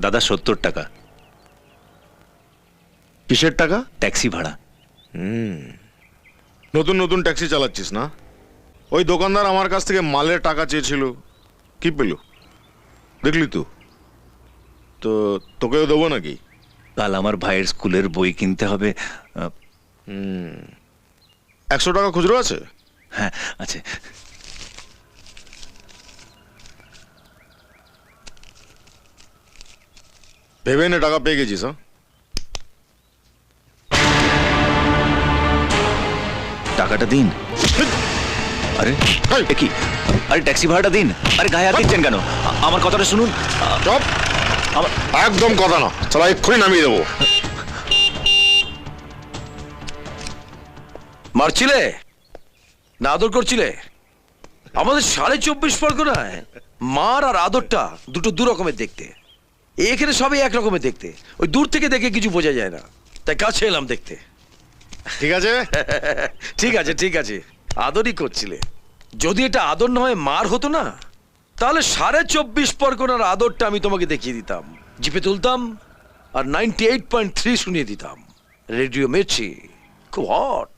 দাদা 70 টাকা। কিসের টাকা? ট্যাক্সি ভাড়া। নতুন নতুন ট্যাক্সি চালাচ্ছিস না? ওই দোকানদার আমার কাছ থেকে মালের টাকা চেয়েছিল, কি পেল দেখলি তো? তো তোকেও দেবো নাকি? কাল আমার ভাইয়ের স্কুলের বই কিনতে হবে। 100 টাকা খুচরো আছে? হ্যাঁ আছে। ভেবে নে টাকা পেয়ে গেছিস। হ্যাঁ, টাকাটা দিন। আরে এ কি? আরে ট্যাক্সি ভাড়াটা দিন। আরে গায়ে হাত দিচ্ছেন কেন? আমার কথাটা শুনুন। চপ, একদম কথা না, চলা এক্ষুনি নামিয়ে দেবো। মারছিলে না আদর করছিলে? আমাদের 24.5 পরগনায় মার আর আদরটা দুটো দু রকমের দেখতে। এখানে সবই এক রকমের দেখতে। ওই দূর থেকে দেখে কিছু বোঝা যায় না, তাই কাছে এলাম দেখতে। ঠিক আছে। ঠিক আছে ঠিক আছে, আদরই করছিলে। যদি এটা আদর নয় মার হতো না, তাহলে 24.5 পরগনার আদরটা আমি তোমাকে দেখিয়ে দিতাম, জিপে তুলতাম আর 98.3 শুনিয়ে দিতাম। রেডিও মির্চি খুব হট।